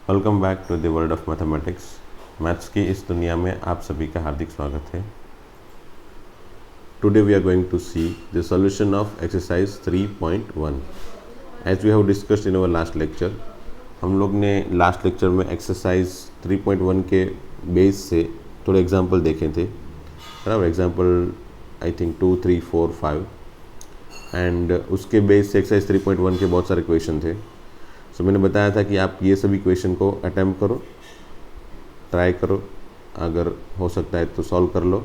Welcome back to the world of mathematics. Maths की इस दुनिया में आप सभी का हार्दिक स्वागत है। Today we are going to see the solution of exercise 3.1 as we have discussed in our last lecture. हम लोग ने लास्ट लेक्चर में एक्सरसाइज 3.1 के बेस से थोड़े एग्जाम्पल देखे थे, बराबर। एग्जाम्पल आई थिंक 2, 3, 4, 5 एंड उसके बेस से एक्सरसाइज 3.1 के बहुत सारे क्वेश्चन थे। सो मैंने बताया था कि आप ये सभी क्वेश्चन को अटैम्प्ट करो, ट्राई करो, अगर हो सकता है तो सॉल्व कर लो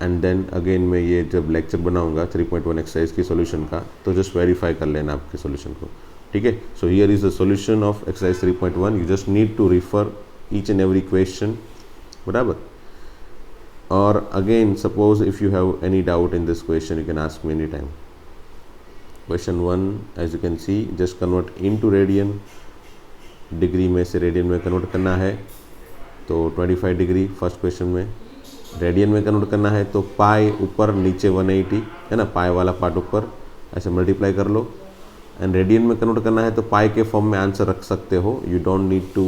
एंड देन अगेन मैं ये जब लेक्चर बनाऊंगा 3.1 एक्सरसाइज की सॉल्यूशन का तो जस्ट वेरीफाई कर लेना आपके सॉल्यूशन को, ठीक है। So here is the solution of exercise 3.1। You just need to refer each and every question, बराबर। और again suppose if you have any doubt in this question you can ask me any time. Question 1 as you can see just convert into radian. Degree में से radian में convert करना है तो 25 degree first question में। Radian में convert करना है तो पाई ऊपर नीचे 180 है ना, पाई वाला पार्ट ऊपर ऐसे मल्टीप्लाई कर लो। एंड रेडियन में कन्वर्ट करना है तो पाई के फॉर्म में आंसर रख सकते हो, you don't need to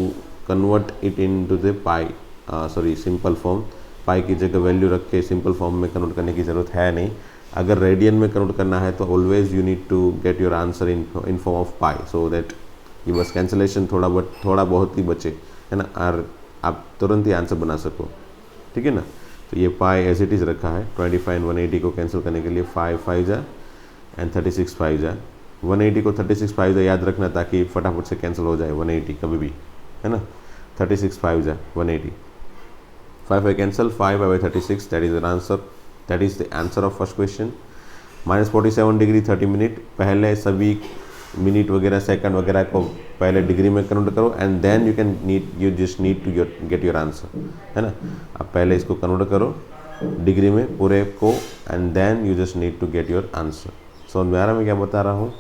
convert it into the pi, sorry simple form. Pi की जगह वैल्यू रख के सिंपल फॉर्म में कन्वर्ट करने की ज़रूरत है नहीं। अगर रेडियन में कन्वर्ट करना है तो always you need to get your answer in form of pi, so that ये बस कैंसिलेशन थोड़ा बहुत ही बचे, है ना, और आप तुरंत ही आंसर बना सको, ठीक है ना। तो ये पाई एज इट इज़ रखा है। 25 एंड 180 को कैंसिल करने के लिए 5 5 जा एंड 36 5 जा। 180 को 36 5 जा याद रखना ताकि फटाफट से कैंसिल हो जाए 180 कभी भी, है ना। 36 5 जा 180, 5 5 cancel, 5 by 36, that is the answer, that is the answer of first question। -47 degree 30 minute, पहले सभी मिनट वगैरह सेकंड वगैरह को पहले डिग्री में कन्वर्ट करो and then you just need to get your answer, है ना। अब पहले इसको कन्वर्ट करो डिग्री में पूरे को and then you just need to get your answer. समझ में आ रहा है मैं क्या बता रहा हूँ।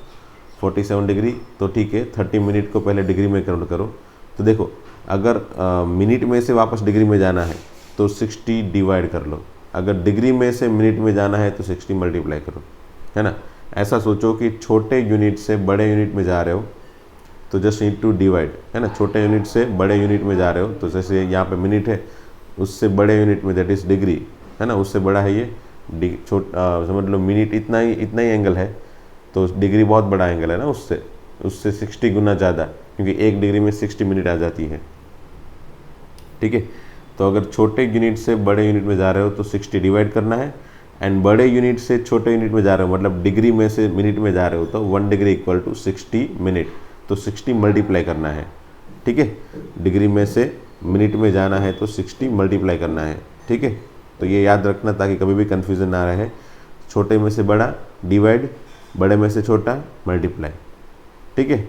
47 डिग्री तो ठीक है, 30 मिनट को पहले डिग्री में कन्वर्ट करो। तो देखो अगर मिनट में से वापस डिग्री में जाना है तो 60 डिवाइड कर लो, अगर डिग्री में से मिनट में जाना है तो 60 मल्टीप्लाई करो, है ना। ऐसा सोचो कि छोटे यूनिट से बड़े यूनिट में जा रहे हो तो जस्ट नीड टू डिवाइड, है ना। छोटे यूनिट से बड़े यूनिट में जा रहे हो तो जैसे यहाँ पे मिनट है, उससे बड़े यूनिट में दैट इज़ डिग्री, है ना, उससे बड़ा है ये समझ लो मिनट इतना ही एंगल है तो डिग्री बहुत बड़ा एंगल है ना, उससे 60 गुना ज़्यादा, क्योंकि एक डिग्री में 60 मिनट आ जाती है, ठीक है। तो अगर छोटे यूनिट से बड़े यूनिट में जा रहे हो तो 60 डिवाइड करना है एंड बड़े यूनिट से छोटे यूनिट में जा रहे हो मतलब डिग्री में से मिनट में जा रहे हो तो 1 डिग्री इक्वल टू 60 मिनट, तो 60 मल्टीप्लाई करना है, ठीक है। डिग्री में से मिनट में जाना है तो 60 मल्टीप्लाई करना है, ठीक है। तो ये याद रखना ताकि कभी भी कन्फ्यूज़न ना रहे। छोटे में से बड़ा डिवाइड, बड़े में से छोटा मल्टीप्लाई, ठीक है।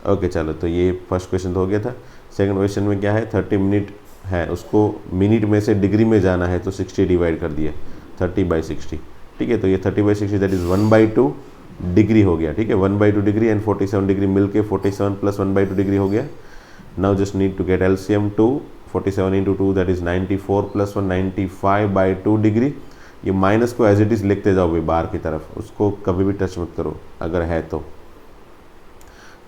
ओके चलो, तो ये फर्स्ट क्वेश्चन तो हो गया था। सेकंड क्वेश्चन में क्या है, 30 मिनट है, उसको मिनट में से डिग्री में जाना है तो 60 डिवाइड कर दिया, 30/60, ठीक है। तो ये 30/60 दैट इज़ 1/2 डिग्री हो गया, ठीक है। 1/2 डिग्री एंड 47 डिग्री मिलके 47 + 1/2 डिग्री हो गया। Now just need to get LCM 2, 47 × 2 that is 94 + 1 95/2 degree. ये माइनस को एज इट इज़ लिखते जाओ भाई बाहर की तरफ, उसको कभी भी टच मत करो अगर है तो।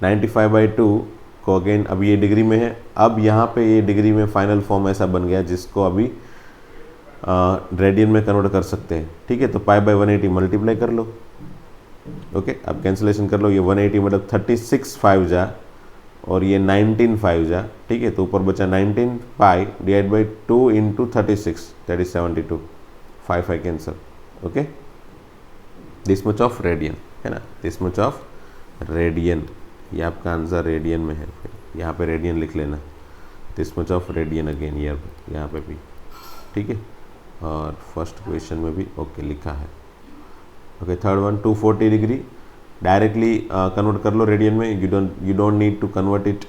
95/2 को अगेन अब ये डिग्री में है, अब यहाँ पे ये डिग्री में फाइनल फॉर्म ऐसा बन गया जिसको अभी रेडियन में कन्वर्ट कर सकते हैं, ठीक है। तो π/180 मल्टीप्लाई कर लो, ओके। अब कैंसिलेशन कर लो, ये 180 मतलब 36 5 जा और ये 19 5 जा, ठीक है। तो ऊपर बचा 19 pi divide by 2 × 36 that is 72, 5 5 cancel, okay. This much of radian, है ना, दिस मच ऑफ रेडियन। ये आपका आंसर रेडियन में है, यहाँ पे रेडियन लिख लेना, this much of radian again यहाँ पे भी, ठीक है। और फर्स्ट क्वेश्चन में भी ओके लिखा है, okay. Third one 240 degree directly convert कर लो रेडियन में, you don't need to convert it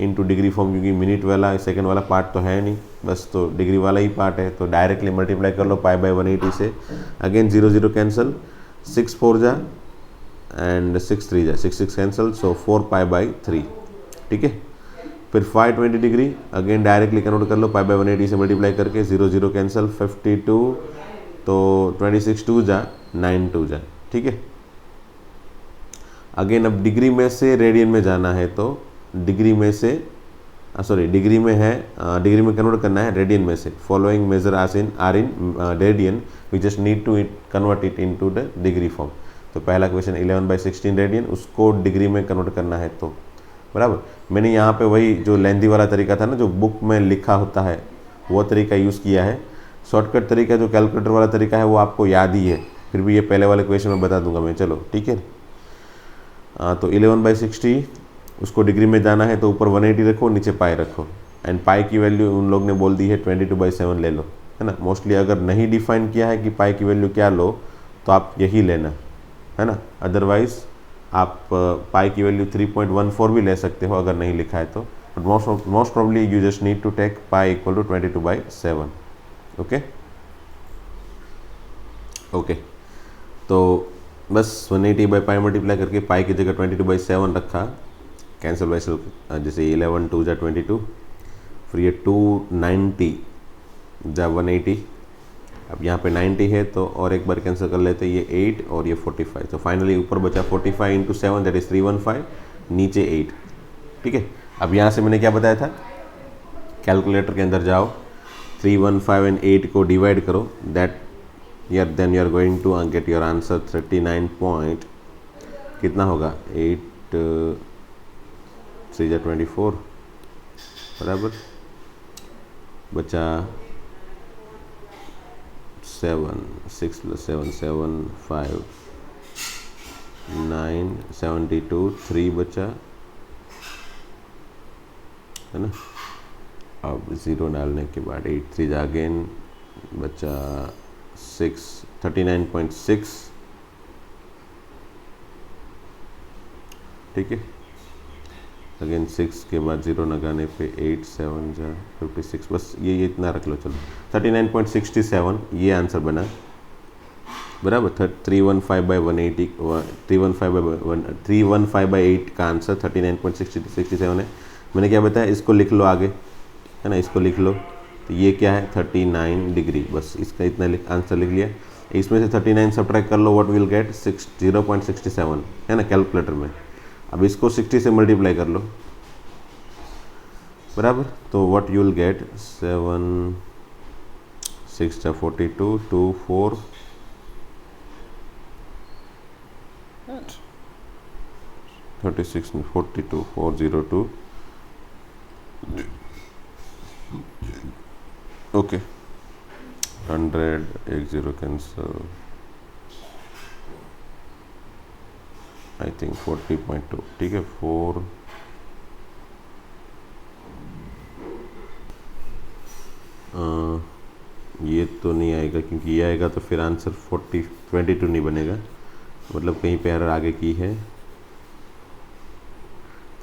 into degree form, क्योंकि मिनट वाला सेकंड वाला पार्ट तो है नहीं, बस तो डिग्री वाला ही पार्ट है, तो डायरेक्टली मल्टीप्लाई कर लो π/180 से। अगेन 0 0 कैंसिल, 6 4 जा एंड 6 3 जा, 6 6 कैंसिल, सो 4 π/3, ठीक है। फिर 520 डिग्री अगेन डायरेक्टली कन्वर्ट कर लो π/180 से मल्टीप्लाई करके, 0 0 कैंसिल, 52 तो 26 2 जा 9 2 जा, ठीक है। अगेन अब डिग्री में से रेडियन में जाना है तो डिग्री में से डिग्री में है, डिग्री में कन्वर्ट करना है रेडियन में से। Following measure are in radian, we just need to convert it into the degree form. तो पहला क्वेश्चन 11/16 रेडियन, उसको डिग्री में कन्वर्ट करना है तो बराबर। मैंने यहाँ पे वही जो लेंथी वाला तरीका था ना, जो बुक में लिखा होता है, वो तरीका यूज़ किया है। शॉर्टकट तरीका जो कैलकुलेटर वाला तरीका है वो आपको याद ही है, फिर भी ये पहले वाले क्वेश्चन में बता दूंगा मैं, चलो ठीक है। तो 11/60 उसको डिग्री में जाना है तो ऊपर 180 रखो, नीचे पाई रखो, एंड पाई की वैल्यू उन लोग ने बोल दी है 22/7 ले लो, है ना। मोस्टली अगर नहीं डिफाइन किया है कि पाई की वैल्यू क्या लो तो आप यही लेना, है ना। अदरवाइज आप पाई की वैल्यू 3.14 भी ले सकते हो अगर नहीं लिखा है तो, but most probably you just need to take pi equal to 22/7। Okay okay, तो बस 180 बाई पाई मल्टीप्लाई करके पाई की जगह 22/7 रखा, कैंसिल बाई जैसे 11 2 जा 22, फिर ये 290 जा 180, अब यहाँ पे 90 है तो और एक बार कैंसिल कर लेते हैं, ये 8 और ये 45, तो फाइनली ऊपर बचा 45 इंटू 7 दैट इज 315, नीचे 8, ठीक है। अब यहाँ से मैंने क्या बताया था, कैलकुलेटर के अंदर जाओ, 315 एंड 8 को डिवाइड करो, that then you are going to get your answer 39 point, कितना होगा 8 3 24 बराबर, बचा 7 6 + 7 7 5 9 72 3 बचा, है ना। अब 0 डालने के बाद 8 3 अगेन बचा 6 39.6, ठीक है। अगेन 6 के बाद 0 लगाने पे 8 7 जा 56, बस ये इतना रख लो, चलो 39.67 ये आंसर बना बराबर। 315/180 315/8 का आंसर 39.67 है। मैंने क्या बताया, इसको लिख लो आगे, है ना, इसको लिख लो, तो ये क्या है 39 डिग्री, बस इसका इतना आंसर लिख लिया। इसमें से 39 सब्ट्रैक्ट कर लो, व्हाट विल गेट 0.67, है ना, कैलकुलेटर में। अब इसको 60 से मल्टीप्लाई कर लो बराबर, तो what you will gate 7 6 42 2 4 36 42 402, okay 100 1 0 cancel, I think 40.2, ठीक है 4 ये तो नहीं आएगा, क्योंकि ये आएगा तो फिर आंसर 22 नहीं बनेगा, मतलब कहीं पे एरर आगे की है।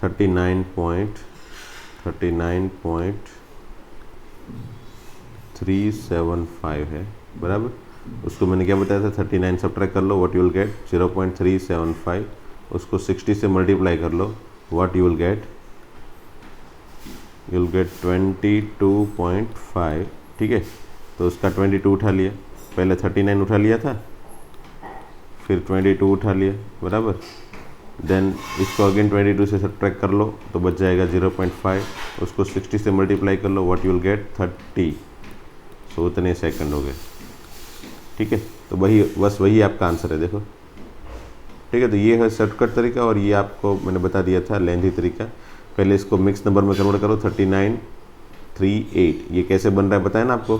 39.375 है बराबर। उसको मैंने क्या बताया था, 39 सब्ट्रैक्ट कर लो, व्हाट यू विल गेट 0.375, उसको 60 से मल्टीप्लाई कर लो, व्हाट यू विल गेट 22.5, ठीक है। तो उसका 22 उठा लिया, पहले 39 उठा लिया था, फिर 22 उठा लिया बराबर। देन इसको अगेन 22 से सब्ट्रैक्ट कर लो तो बच जाएगा 0.5, उसको 60 से मल्टीप्लाई कर लो, व्हाट यू विल गेट 30, सो उतने सेकंड हो गए, ठीक है। तो वही बस वही आपका आंसर है, देखो, ठीक है। तो ये है शॉर्टकट तरीका, और ये आपको मैंने बता दिया था लेंथी तरीका। पहले इसको मिक्स नंबर में कन्वर्ट करो, 39 3 8, ये कैसे बन रहा है बताया ना आपको।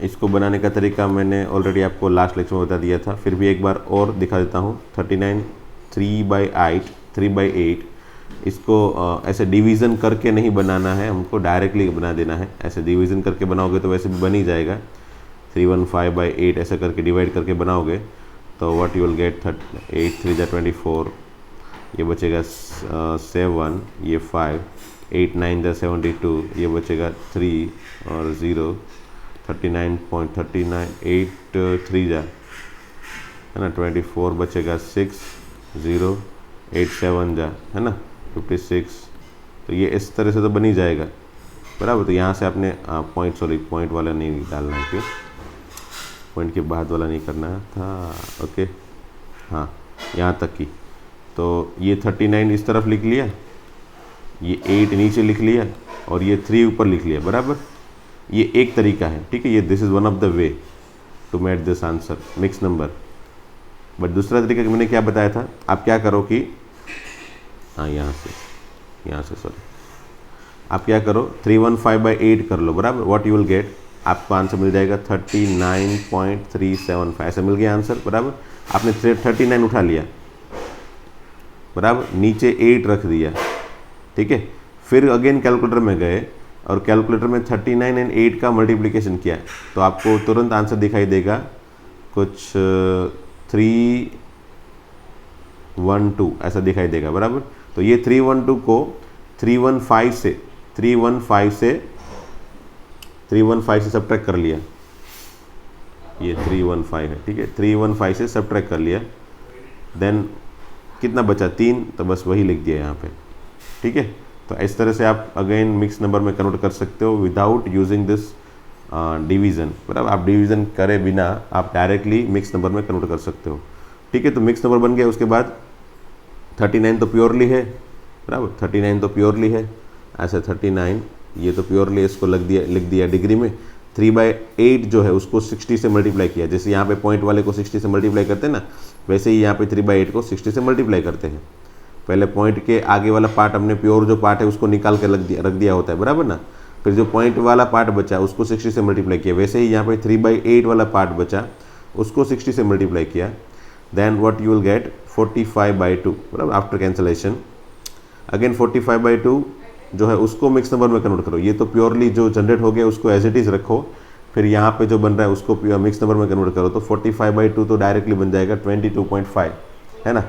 इसको बनाने का तरीका मैंने ऑलरेडी आपको लास्ट लेक्चर में बता दिया था, फिर भी एक बार और दिखा देता हूँ। 39 3/8, इसको ऐसे डिवीज़न करके नहीं बनाना है, हमको डायरेक्टली बना देना है। ऐसे डिवीज़न करके बनाओगे तो वैसे भी बन ही जाएगा, 315/8 ऐसे करके डिवाइड करके बनाओगे तो व्हाट यू विल गेट 8 3 24, ये बचेगा 7, ये 5, 8 9 72, ये बचेगा 3 और 0, 39.39, 8 3 जा, है ना 24, बचेगा 6 0, 8 7 जा, है ना 56। तो ये इस तरह से तो बन ही जाएगा बराबर। तो यहाँ से आपने पॉइंट वाला नहीं डालना है, क्यों पॉइंट के बाद वाला नहीं करना था, ओके हाँ यहाँ तक की। तो ये 39 इस तरफ लिख लिया, ये 8 नीचे लिख लिया और ये 3 ऊपर लिख लिया, बराबर। ये एक तरीका है, ठीक है, ये this is one of the way to mate this answer mix number. बट दूसरा तरीका मैंने क्या बताया था, आप क्या करो कि हाँ यहाँ से सॉरी, आप क्या करो 315/8 कर लो, बराबर। व्हाट यू विल गेट, आपको आंसर मिल जाएगा 39.375, ऐसा मिल गया आंसर, बराबर। आपने 39 उठा लिया, बराबर, नीचे 8 रख दिया, ठीक है। फिर अगेन कैलकुलेटर में गए और कैलकुलेटर में 39 एंड 8 का मल्टीप्लिकेशन किया, तो आपको तुरंत आंसर दिखाई देगा कुछ 312 ऐसा दिखाई देगा, बराबर। तो ये 312 को 315 से सब्ट्रैक्ट कर लिया, ये 315 है, ठीक है, 315 से सब्ट्रैक्ट कर लिया, देन कितना बचा 3, तो बस वही लिख दिया यहाँ पे, ठीक है। तो इस तरह से आप अगेन मिक्स नंबर में कन्वर्ट कर सकते हो विदाउट यूजिंग दिस डिवीज़न, बराबर। आप डिवीज़न करे बिना आप डायरेक्टली मिक्स नंबर में कन्वर्ट कर सकते हो, ठीक है। तो मिक्स नंबर बन गया। उसके बाद 39 तो प्योरली है, बराबर, 39 तो प्योरली है, ऐसे 39 ये तो प्योरली इसको लिख दिया डिग्री में। 3/8 जो है उसको 60 से मल्टीप्लाई किया, जैसे यहाँ पे पॉइंट वाले को 60 से मल्टीप्लाई करते हैं ना, वैसे ही यहाँ पे 3/8 को 60 से मल्टीप्लाई करते हैं। पहले पॉइंट के आगे वाला पार्ट हमने प्योर जो पार्ट है उसको निकाल के रख दिया होता है, बराबर ना। फिर जो पॉइंट वाला पार्ट बचा उसको 60 से मल्टीप्लाई किया, वैसे ही यहाँ पे 3/8 वाला पार्ट बचा उसको 60 से मल्टीप्लाई किया। Then what you will get 45/2, बराबर, आफ्टर कैंसलेशन। अगेन 45/2 जो है उसको मिक्स नंबर में कन्वर्ट करो। ये तो प्योरली जो जनरेट हो गया उसको एज इट इज़ रखो, फिर यहाँ पे जो बन रहा है उसको मिक्स नंबर में कन्वर्ट करो। तो 45/2 तो डायरेक्टली बन जाएगा 22.5, है ना,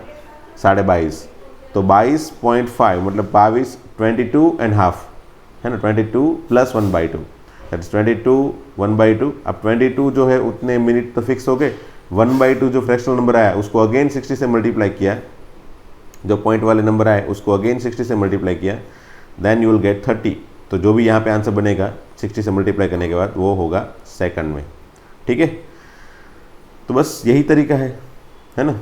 22.5। तो 22.5 मतलब 22, 22.5 है ना, 22 + 1/2 दैट इज 22, 1/2। अब 22 जो है उतने मिनट तो फिक्स हो गए, 1/2 जो फ्रैक्शनल नंबर आया उसको अगेन 60 से मल्टीप्लाई किया, जो पॉइंट वाले नंबर आए उसको अगेन 60 से मल्टीप्लाई किया, देन यू विल गेट 30। तो जो भी यहाँ पे आंसर बनेगा 60 से मल्टीप्लाई करने के बाद वो होगा सेकंड में, ठीक है। तो बस यही तरीका है ना।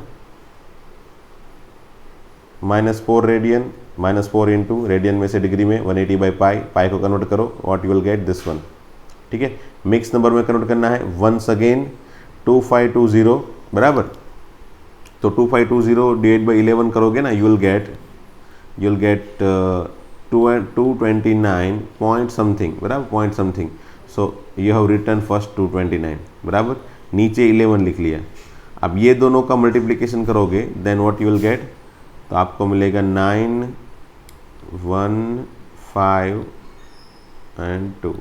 -4 रेडियन, -4 इंटू रेडियन में से डिग्री में 180/पाई, पाई को कन्वर्ट करो, what you will get this one, ठीक है। मिक्स नंबर में कन्वर्ट करना है, वंस अगेन 2520, बराबर। तो 2520 / 11 करोगे ना, you will get 229 point something, बराबर, point something. So you have return first 229, बराबर, नीचे 11 लिख लिया। अब ये दोनों का मल्टीप्लिकेशन करोगे, then what you will get, तो आपको मिलेगा 9, 1, 5 एंड 2,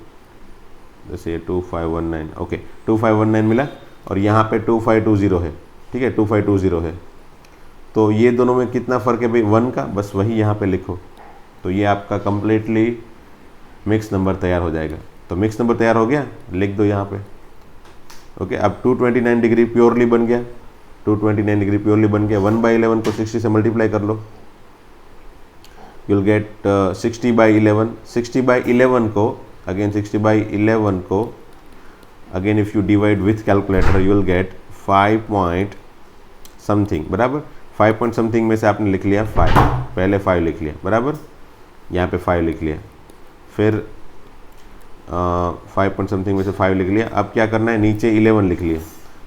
जैसे ये 2519, ओके 2519 मिला। और यहाँ पे 2520 है, ठीक है, 2520 है। तो ये दोनों में कितना फ़र्क है भाई, 1 का, बस वही यहाँ पे लिखो। तो ये आपका कंप्लीटली मिक्स नंबर तैयार हो जाएगा। तो मिक्स नंबर तैयार हो गया, लिख दो यहाँ पे, ओके। अब 229 डिग्री प्योरली बन गया, 229 डिग्री प्योरली बन गया। 1/11 को 60 से मल्टीप्लाई कर लो, यू विल गेट 60/11। 60/11 को अगेन 60/11 को again if you divide with calculator you will gate 5 point something, बराबर। 5 पॉइंट समथिंग में से आपने लिख लिया 5, पहले 5 लिख लिया, बराबर, यहाँ पे 5 लिख लिया, फिर 5 पॉइंट समथिंग में से 5 लिख लिया। अब क्या करना है, नीचे 11 लिख लिया,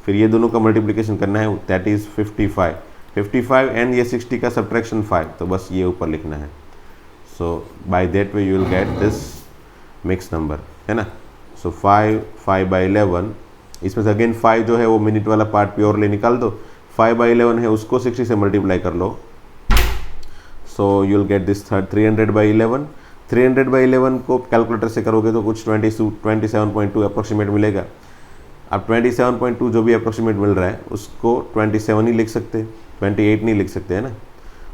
फिर ये दोनों का मल्टीप्लिकेशन करना है, दैट इज़ 55 एंड ये 60 का सब्ट्रैक्शन 5, तो बस ये ऊपर लिखना है। So by that way you will get this mix number, है ना। सो 5/11, इसमें से अगेन 5 जो है वो मिनट वाला पार्ट प्योरली निकाल दो, 5/11 है उसको 60 से मल्टीप्लाई कर लो, so you will get this 300/11। 300/11 को कैलकुलेटर से करोगे तो कुछ 27.2 अप्रोक्सीमेट मिलेगा। अब 27.2 जो भी अप्रोक्सीमेट मिल रहा है उसको 27 ही लिख सकते, 28 नहीं लिख सकते, है ना।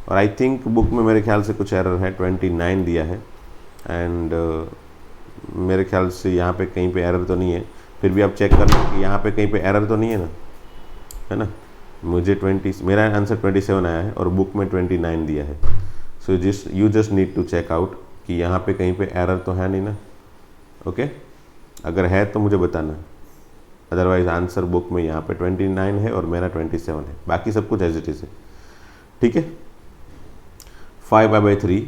और आई थिंक बुक में मेरे ख्याल से कुछ एरर है, 29 दिया है, एंड मेरे ख्याल से यहाँ पे कहीं पे एरर तो नहीं है। फिर भी आप चेक करना कि यहाँ पे कहीं पे एरर तो नहीं है ना, है ना। मुझे मेरा आंसर 27 आया है और बुक में 29 दिया है। So you just need to check out कि यहाँ पे कहीं पे एरर तो है नहीं ना, ओके। अगर है तो मुझे बताना, अदरवाइज आंसर बुक में यहाँ पे 29 है और मेरा 27 है, बाकी सब कुछ एज इट इज़ है, ठीक है। 5π/3,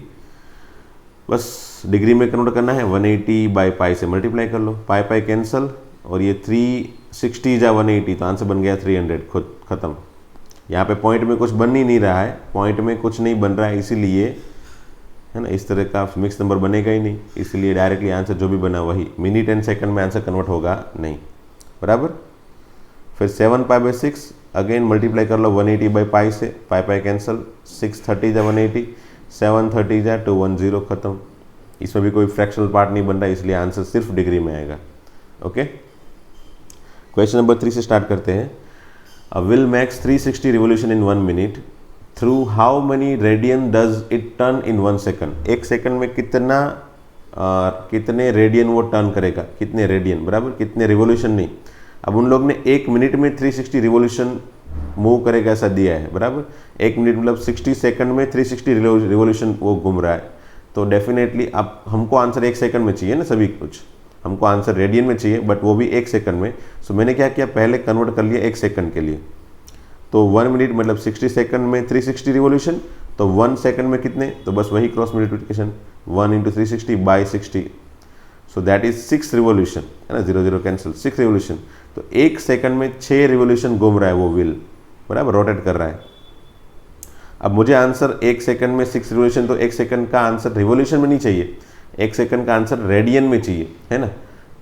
बस डिग्री में कन्वर्ट करना है, 180/π से मल्टीप्लाई कर लो, पाई कैंसल, और ये 360 जा 180, तो आंसर बन गया 300, खुद खत्म। यहाँ पे पॉइंट में कुछ बन ही नहीं रहा है, पॉइंट में कुछ नहीं बन रहा है, इसीलिए है ना, इस तरह का मिक्स नंबर बनेगा ही नहीं, इसलिए डायरेक्टली आंसर जो भी बना वही, मिनट एंड सेकंड में आंसर कन्वर्ट होगा नहीं, बराबर। फिर 7π/6 अगेन मल्टीप्लाई कर लो 180/π से, पाई कैंसल, 630 जा 180, 730 जा 210, खत्म। इसमें भी कोई फ्रैक्शनल पार्ट नहीं बन रहा है, इसलिए आंसर सिर्फ डिग्री में आएगा। ओके, क्वेश्चन नंबर 3 से स्टार्ट करते हैं। A wheel makes 360 revolution in 1 minute. Through how many radian does it turn in 1 second? एक सेकंड में कितने रेडियन वो टर्न करेगा, कितने रेडियन, बराबर, कितने रिवोल्यूशन नहीं। अब उन लोग ने 1 मिनट में 360 रिवोल्यूशन मूव करेगा ऐसा दिया है, बराबर। 1 मिनट मतलब 60 सेकंड में 360 रिवोल्यूशन वो घूम रहा है, तो डेफिनेटली अब हमको आंसर 1 सेकंड में चाहिए ना, सभी कुछ हमको आंसर रेडियन में चाहिए, बट वो भी 1 सेकंड में। सो मैंने क्या किया, पहले कन्वर्ट कर लिया 1 सेकंड के लिए, तो 1 मिनट मतलब 60 सेकंड में 360 रिवोल्यूशन, तो 1 सेकंड में कितने, तो बस वही cross multiplication, 1 × 360/60, so that is 6 revolution, है ना, 0 0 कैंसिल, 6 रिवोल्यूशन। तो 1 सेकंड में 6 रिवोल्यूशन घूम रहा है वो व्हील, बराबर, रोटेट कर रहा है। अब मुझे आंसर 1 सेकंड में 6 रिवोल्यूशन, तो 1 सेकंड का आंसर रिवोल्यूशन में नहीं चाहिए, 1 सेकंड का आंसर रेडियन में चाहिए, है ना।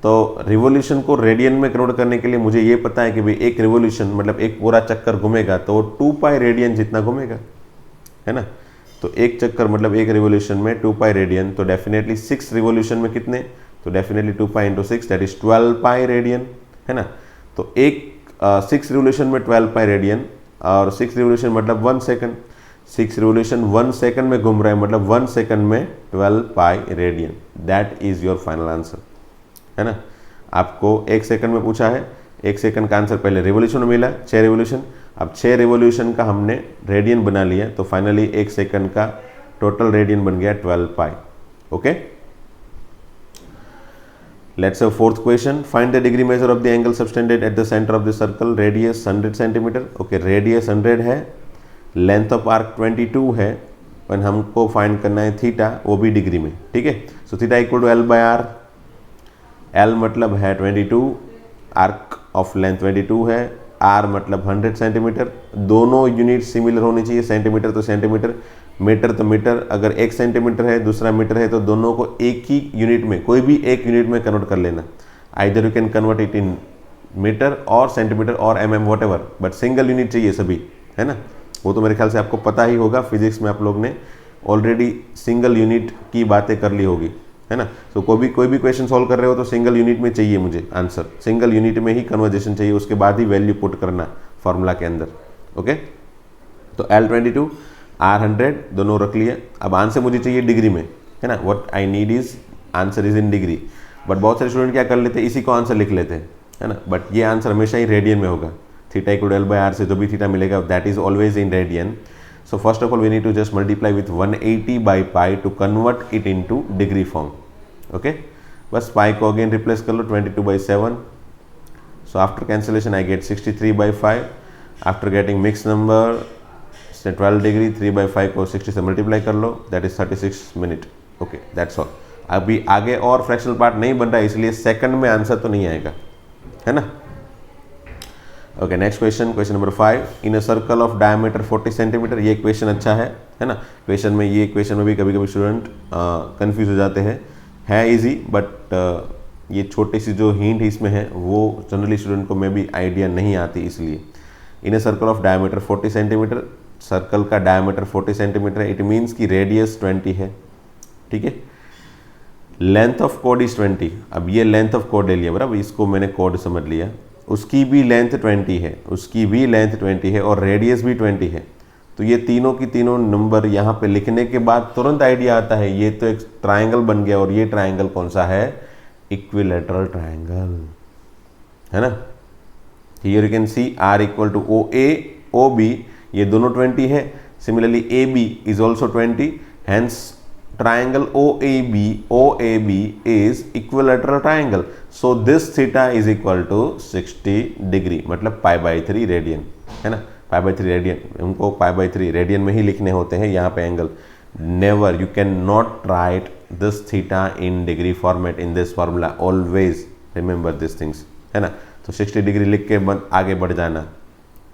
तो रिवोल्यूशन को रेडियन में कन्वर्ट करने के लिए मुझे ये पता है कि भाई एक रिवोल्यूशन मतलब एक पूरा चक्कर घूमेगा तो 2π रेडियन जितना घूमेगा, है ना। तो एक चक्कर मतलब एक रिवोल्यूशन में 2π रेडियन, तो डेफिनेटली 6 रिवोल्यूशन में कितने, तो डेफिनेटली 2π × 6 दैट इज 12π रेडियन, है ना। तो एक 6 रिवोल्यूशन में 12π रेडियन, और 6 रिवोल्यूशन मतलब 1 सेकंड, 6 रिवोल्यूशन 1 सेकंड में घूम रहा है, मतलब 1 सेकंड में 12π radian, that is your final answer, है ना। आपको 1 सेकंड में पूछा है, 1 सेकंड का आंसर पहले रिवोल्यूशन में मिला 6 रिवोल्यूशन, अब 6 रिवोल्यूशन का हमने रेडियन बना लिया, तो फाइनली 1 सेकंड का टोटल रेडियन बन गया 12π। Okay, let's have fourth question. Find the degree measure of the angle subtended at the centre of the circle, radius 100 centimetre. Okay, radius 100 है, लेंथ ऑफ आर्क 22 है, और हमको फाइंड करना है theta, वो भी डिग्री में, ठीक है। So theta equal to L/R, L मतलब है 22, आर्क ऑफ लेंथ 22 है, R मतलब 100 सेंटीमीटर, दोनों यूनिट सिमिलर होनी चाहिए, सेंटीमीटर तो सेंटीमीटर, मीटर तो मीटर। अगर 1 सेंटीमीटर है दूसरा मीटर है तो दोनों को एक ही यूनिट में, कोई भी एक यूनिट में कन्वर्ट कर लेना। Either you can convert it in metre और सेंटीमीटर और mm whatever, but single unit चाहिए सभी, है ना। वो तो मेरे ख्याल से आपको पता ही होगा, फिजिक्स में आप लोग ने ऑलरेडी सिंगल यूनिट की बातें कर ली होगी, है ना। तो कोई भी क्वेश्चन सॉल्व कर रहे हो तो सिंगल यूनिट में चाहिए मुझे आंसर, सिंगल यूनिट में ही कन्वर्जेशन चाहिए, उसके बाद ही वैल्यू पुट करना फॉर्मूला के अंदर। ओके, तो L22 R100 दोनों रख लिया। अब आंसर मुझे चाहिए डिग्री में, है ना। What I need is answer is in degree, but बहुत सारे स्टूडेंट क्या कर लेते हैं, इसी को आंसर लिख लेते हैं, है ना। बट ये आंसर हमेशा ही रेडियन में होगा, थीटा इक्वल टू L/R से जो भी थीटा मिलेगा that is always in radian. So first of all we need to just multiply with 180/π to convert it into degree form. Okay, बस पाई को अगेन रिप्लेस कर लो 22/7. So after cancellation I get 63/5. After getting mixed number से 12 degree 3/5 को 60 से multiply कर लो, that is 36 minute. Okay, that's all. अभी आगे और फ्रैक्शनल पार्ट नहीं बन रहा है, इसलिए सेकंड में आंसर तो नहीं आएगा, है ना. Okay, next question, question number 5. In a circle of diameter 40 centimetre. ये क्वेश्चन अच्छा है ना. क्वेश्चन में ये क्वेश्चन में भी कभी कभी स्टूडेंट कंफ्यूज हो जाते हैं. है इजी, बट ये छोटी सी जो हिंट इसमें है वो जनरली स्टूडेंट को मे भी आइडिया नहीं आती, इसलिए. In a circle of diameter 40 centimetre, circle का डायमीटर 40 सेंटीमीटर है, इट मीन्स की रेडियस 20 है, ठीक है. लेंथ ऑफ कोड इज 20. अब ये लेंथ ऑफ कोड ले लिया, बराबर, इसको मैंने कोड समझ लिया. उसकी भी लेंथ 20 है, उसकी भी लेंथ 20 है और रेडियस भी 20 है. तो ये तीनों की तीनों नंबर यहाँ पे लिखने के बाद तुरंत आइडिया आता है, ये तो एक ट्रायंगल बन गया. और ये ट्रायंगल कौन सा है? इक्विलैटरल ट्रायंगल, है ना. Here you can see R equal to O A O B, ये दोनों 20 है. Similarly A B is also 20. Hence triangle OAB is equilateral triangle. So this theta is equal to 60 degree, मतलब π/3 radian, है ना. π/3 radian, उनको π/3 radian में ही लिखने होते हैं यहाँ पे angle. Never, you can not right this theta in degree format in this formula, always remember this things, है ना। तो 60 डिग्री लिख के आगे बढ़ जाना।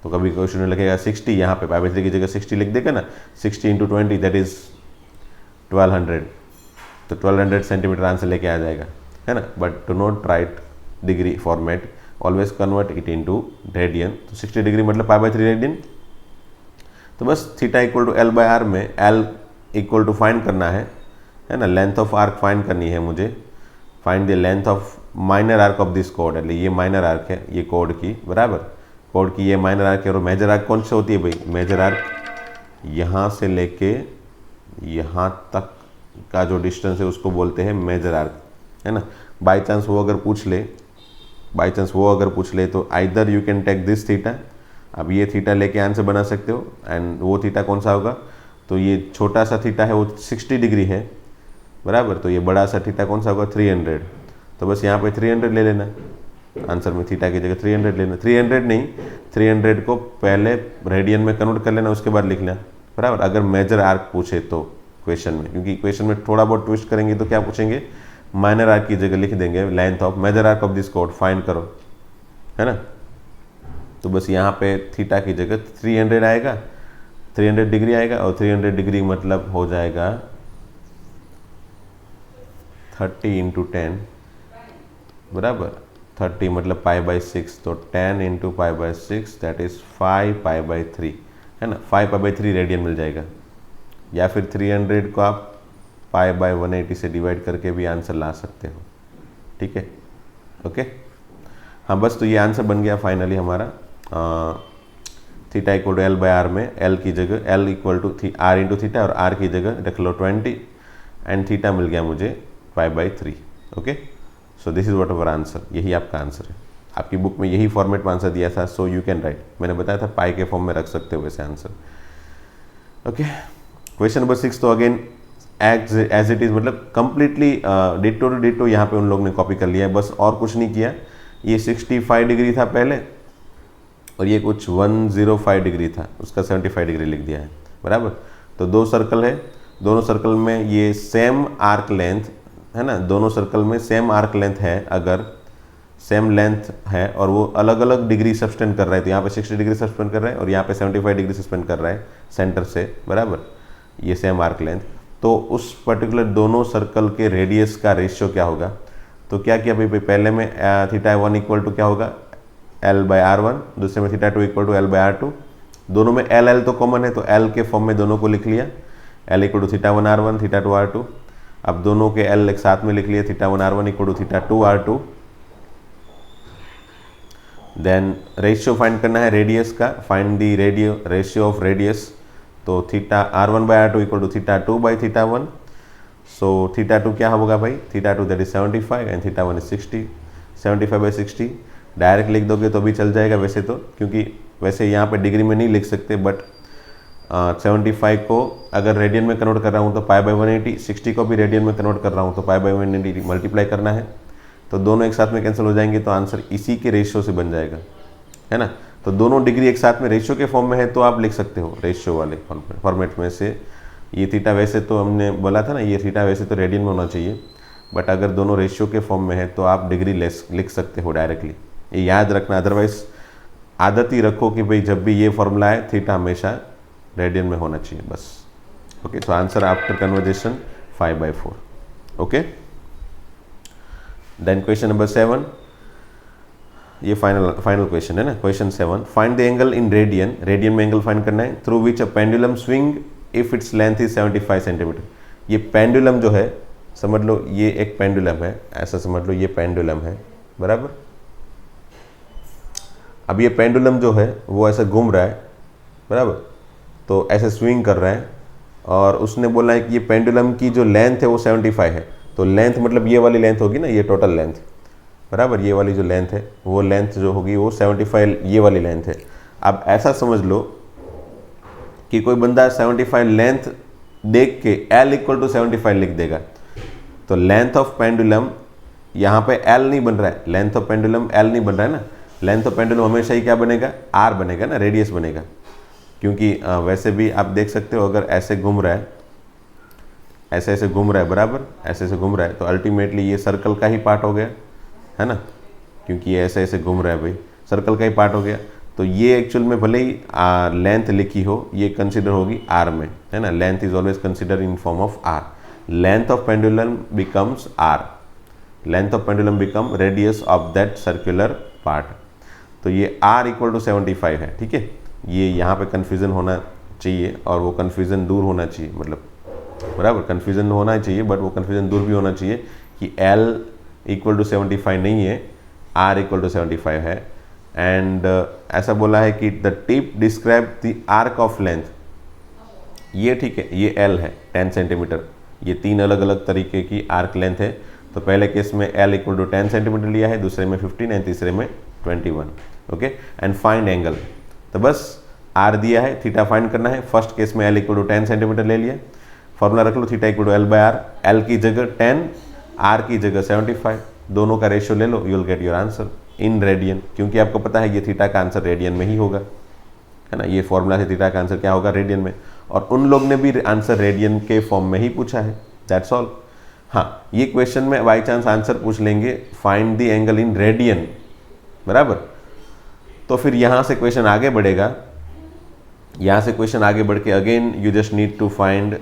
तो कभी क्वेश्चन में लिखेगा 60, यहाँ पे पाई/3 की जगह 60 लिख देगा ना, 60 × 20 दैट इज 1200, तो 1200 सेंटीमीटर आंसर लेके आ जाएगा, है ना। But to not write degree format, always convert it into radian. तो 60 डिग्री मतलब पाई/3 रेडियन। तो बस थीटा इक्वल टू L/R में L इक्वल टू फाइंड करना है ना, लेंथ ऑफ आर्क फाइंड करनी है मुझे। Find the length of minor arc of this code, એટલે ये माइनर आर्क है ये कोड की, बराबर। कोड की ये माइनर आर्क है और मेजर आर्क कौन से होती है भाई, मेजर आर्क यहाँ से लेके यहाँ तक का जो डिस्टेंस है उसको बोलते हैं मेजर आर्क, है ना। बाई चांस वो अगर पूछ ले तो either you can take this theta, अब ये थीटा लेके आंसर बना सकते हो, एंड वो थीटा कौन सा होगा, तो ये छोटा सा थीटा है वो 60 डिग्री है, बराबर। तो ये बड़ा सा थीटा कौन सा होगा, 300। तो बस यहाँ पे 300 ले लेना, आंसर में थीटा की जगह 300 लेना। 300 नहीं, 300 को पहले रेडियन में कन्वर्ट कर लेना, उसके बाद लिख लेना, बराबर। अगर मेजर आर्क पूछे तो क्वेश्चन में, क्योंकि क्वेश्चन में थोड़ा बहुत ट्विस्ट करेंगे तो क्या पूछेंगे, माइनर आर्क की जगह लिख देंगे length of major arc of this कोड फाइंड करो, है ना। तो बस यहाँ पे थीटा की जगह 300 आएगा, 300 डिग्री आएगा, और 300 डिग्री मतलब हो जाएगा 30 × 10, बराबर। 30 मतलब π/6, तो 10 × π/6 दैट इज 5π/3, है ना। 5π/3 रेडियन मिल जाएगा, या फिर 300 को आप π/180 से डिवाइड करके भी आंसर ला सकते हो, ठीक है, ओके। हाँ बस, तो ये आंसर बन गया फाइनली हमारा। थीटा इक्वल टू L/R में L की जगह L equal to R × theta और R की जगह रख लो 20, एंड थीटा मिल गया मुझे π/3, okay. So this is what our answer, यही आपका आंसर है। आपकी बुक में यही फॉर्मेट में आंसर दिया था, सो यू कैन राइट, मैंने बताया था पाई के फॉर्म में रख सकते हो वैसे आंसर, ओके। क्वेश्चन नंबर 6, तो अगेन एज इट इज़, मतलब कंप्लीटली डिटो टू डिटो यहाँ पे उन लोगों ने कॉपी कर लिया है, बस और कुछ नहीं किया। ये 65 डिग्री था पहले, और ये कुछ 105 डिग्री था, उसका 75 डिग्री लिख दिया है, बराबर। तो दो सर्कल है, दोनों सर्कल में ये सेम आर्क लेंथ है ना, दोनों सर्कल में सेम आर्क लेंथ है, अगर सेम लेंथ है और वो अलग अलग डिग्री सस्पेंड कर रहा है, तो यहाँ पे 60 डिग्री सस्पेंड कर रहा है और यहाँ पे 75 डिग्री सस्पेंड कर रहा है सेंटर से, बराबर। ये सेम आर्क लेंथ, तो उस पर्टिकुलर दोनों सर्कल के रेडियस का रेशियो क्या होगा। तो क्या किया भाई, पहले में θ1 इक्वल टू क्या होगा, L/R1, दूसरे में θ2 इक्वल टू L/R2। दोनों में L तो कॉमन है, तो L के फॉर्म में दोनों को लिख लिया, L equal to θ1R1 θ2R2। अब दोनों के L एक साथ में लिख लिए, θ1R1 equal to θ2R2। Then ratio find करना है रेडियस का, find the ratio of radius. तो θR1/R2 इक्वल टू θ2/θ1। सो θ2 क्या होगा भाई, θ2 that is 75 and θ1 is 60, 75/60 direct लिख दोगे तो भी चल जाएगा वैसे तो, क्योंकि वैसे यहाँ पे डिग्री में नहीं लिख सकते, बट 75 को अगर रेडियन में कन्वर्ट कर रहा हूँ तो π/180, 60 को भी रेडियन में कन्वर्ट कर रहा हूँ तो π/180 मल्टीप्लाई करना है, तो दोनों एक साथ में कैंसिल हो जाएंगे, तो आंसर इसी के रेशियो से बन जाएगा, है ना। तो दोनों डिग्री एक साथ में रेशियो के फॉर्म में है तो आप लिख सकते हो रेशियो वाले फॉर्मेट में से। ये थीटा वैसे तो हमने बोला था ना, ये थीटा वैसे तो रेडियन में होना चाहिए, बट अगर दोनों रेशियो के फॉर्म में है तो आप डिग्री लिख सकते हो डायरेक्टली, ये याद रखना। अदरवाइज आदत ही रखो कि भाई जब भी ये फॉर्मूला है थीटा हमेशा रेडियन में होना चाहिए, बस, ओके। तो answer after conversation 5/4, okay. Then question number 7, ये फाइनल क्वेश्चन है ना, question 7, find the angle in radian, radian में एंगल फाइंड करना है, through which a pendulum swing if its length is 75 centimetre. ये पेंडुलम जो है, समझ लो ये एक पेंडुलम है, ऐसा समझ लो ये पेंडुलम है, बराबर। अब ये पेंडुलम जो है वो ऐसा घूम रहा है, बराबर, तो ऐसे स्विंग कर रहा है, और उसने बोला है कि ये पेंडुलम की जो लेंथ है वो 75 है। तो लेंथ मतलब ये वाली लेंथ होगी ना, ये टोटल लेंथ, बराबर, ये वाली जो लेंथ है वो लेंथ जो होगी वो 75 ये वाली लेंथ है। अब ऐसा समझ लो कि कोई बंदा 75 लेंथ देख के L इक्वल टू 75 लिख देगा, तो लेंथ ऑफ पेंडुलम यहाँ पे L नहीं बन रहा है, लेंथ ऑफ पेंडुलम L नहीं बन रहा है ना, लेंथ ऑफ पेंडुलम हमेशा ही क्या बनेगा, R बनेगा ना, रेडियस बनेगा। क्योंकि वैसे भी आप देख सकते हो अगर ऐसे घूम रहा है ऐसे ऐसे घूम रहा है, बराबर ऐसे ऐसे घूम रहा है, तो अल्टीमेटली ये सर्कल का ही पार्ट हो गया, है ना, क्योंकि ये ऐसे ऐसे घूम रहा है भाई, सर्कल का ही पार्ट हो गया। तो ये एक्चुअल में भले ही लेंथ लिखी हो, ये कंसिडर होगी आर में, है ना, length is always consider in form of R. Length of pendulum becomes R, length of pendulum become radius of that circular part. तो ये r इक्वल टू 75 है, ठीक है। ये यहाँ पे कन्फ्यूज़न होना चाहिए और वो कन्फ्यूज़न दूर होना चाहिए, मतलब बराबर कन्फ्यूज़न होना चाहिए, बट वो कन्फ्यूज़न दूर भी होना चाहिए कि l इक्वल टू 75 नहीं है, r इक्वल टू 75 है। एंड ऐसा बोला है कि the tip describe the arc of length, ये ठीक है, ये l है 10 सेंटीमीटर, ये 3 अलग अलग तरीके की आर्क लेंथ है। तो पहले केस में l इक्वल टू 10 सेंटीमीटर लिया है, दूसरे में 15 एंड तीसरे में 21, ओके। एंड फाइंड एंगल, तो बस r दिया है, थीटा फाइंड करना है। फर्स्ट केस में l इक्वल टू 10 सेंटीमीटर ले लिया, फॉर्मूला रख लो theta equal to l by are, l की जगह 10, r की जगह 75, दोनों का रेशियो ले लो, you will get your answer in radian, क्योंकि आपको पता है ये थीटा का आंसर रेडियन में ही होगा, है ना, ये फॉर्मूला से थीटा का आंसर क्या होगा, रेडियन में। और उन लोग ने भी आंसर रेडियन के फॉर्म में ही पूछा है, दैट्स ऑल। हाँ, ये क्वेश्चन में बाई चांस आंसर पूछ लेंगे find the angle in radian, बराबर, तो फिर यहाँ से क्वेश्चन आगे बढ़ेगा, यहाँ से क्वेश्चन आगे बढ़ के again you just need to find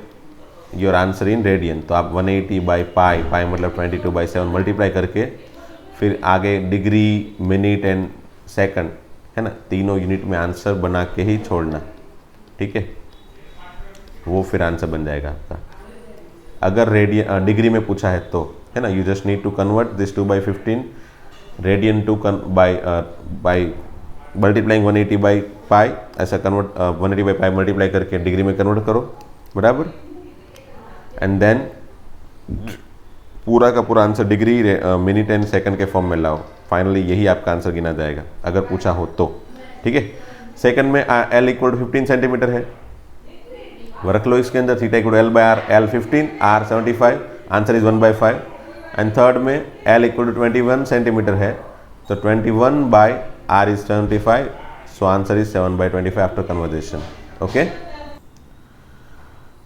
your answer in radian. तो आप 180 बाई पाई, पाई मतलब 22/7 मल्टीप्लाई करके फिर आगे डिग्री, मिनट एंड सेकंड, है ना, तीनों यूनिट में आंसर बना के ही छोड़ना, ठीक है, वो फिर आंसर बन जाएगा आपका। अगर रेडियन डिग्री में पूछा है तो, है ना, you just need to convert this 2/15 radian to by multiplying 180 by pi, ऐसा कन्वर्ट 180 बाई पाई मल्टीप्लाई करके डिग्री में कन्वर्ट करो, बराबर। एंड देन पूरा का पूरा answer degree, minute and second के फॉर्म में लाओ, फाइनली यही आपका आंसर गिना जाएगा अगर पूछा हो तो, ठीक है। सेकंड में l इक्वल टू 15 सेंटीमीटर है, रख लो इसके अंदर, theta equal to l by are, l 15, r 75, answer is 1/5। And third में l इक्वल टू 21 सेंटीमीटर है, तो 21 by r is 75, so answer is 7/25 after conversation, okay.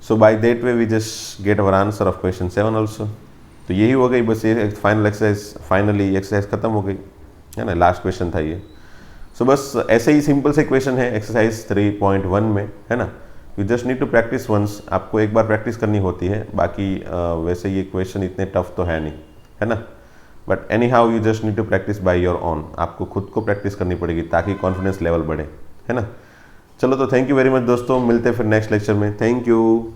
So by that way we just get our answer of question 7 also. तो यही हो गई बस, ये final exercise, finally exercise खत्म हो गई, है ना, लास्ट क्वेश्चन था ये। सो बस ऐसे ही सिंपल से क्वेश्चन है एक्सरसाइज 3.1 में, है ना, you just need to practise once, आपको एक बार प्रैक्टिस करनी होती है, बाकी वैसे ये क्वेश्चन इतने टफ तो है नहीं, है ना, but anyhow you just need to practise by your own, आपको खुद को प्रैक्टिस करनी पड़ेगी ताकि कॉन्फिडेंस लेवल बढ़े, है ना। चलो, तो थैंक यू वेरी मच दोस्तों, मिलते हैं फिर नेक्स्ट लेक्चर में, थैंक यू।